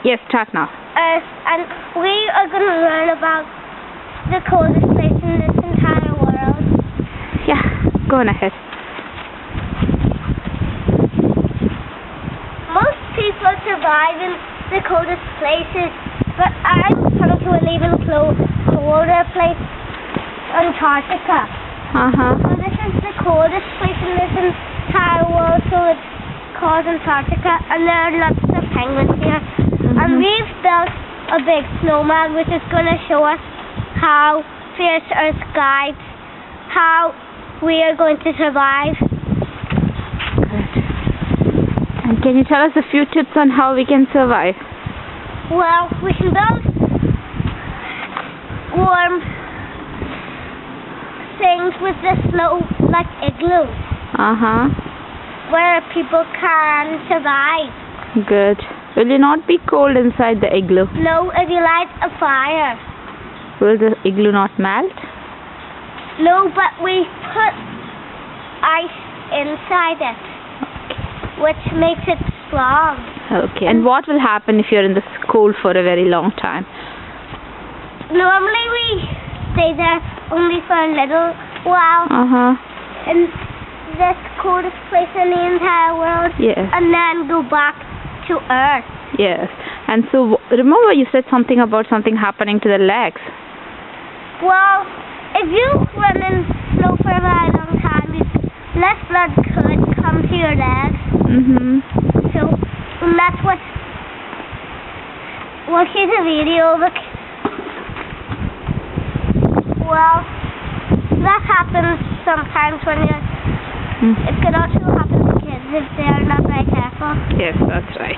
Yes, start now. And we are going to learn about the coldest place in this entire world. Yeah, go on ahead. Most people survive in the coldest places, but I'm coming to an even colder place, Antarctica. So this is the coldest place in this entire world, so it's called Antarctica, and there are lots of penguins here. And we've built a big snowman which is going to show us how Fierce Earth guides, how we are going to survive. Good. And can you tell us a few tips on how we can survive? Well, we can build warm things with the snow, like igloos, where people can survive. Good. Will you not be cold inside the igloo? No, if you light a fire. Will the igloo not melt? No, but we put ice inside it, which makes it strong. Okay. And what will happen if you're in this cold for a very long time? Normally we stay there only for a little while in this coldest place in the entire world, and then go back to Earth. Yes. And so remember you said something about something happening to the legs. Well, if you run in snow for a very long time, less blood could come to your legs. So that's what. Well, here's a video. Look. Well, that happens sometimes when you're. It could also happen to kids if they're not very careful. Yes, that's right.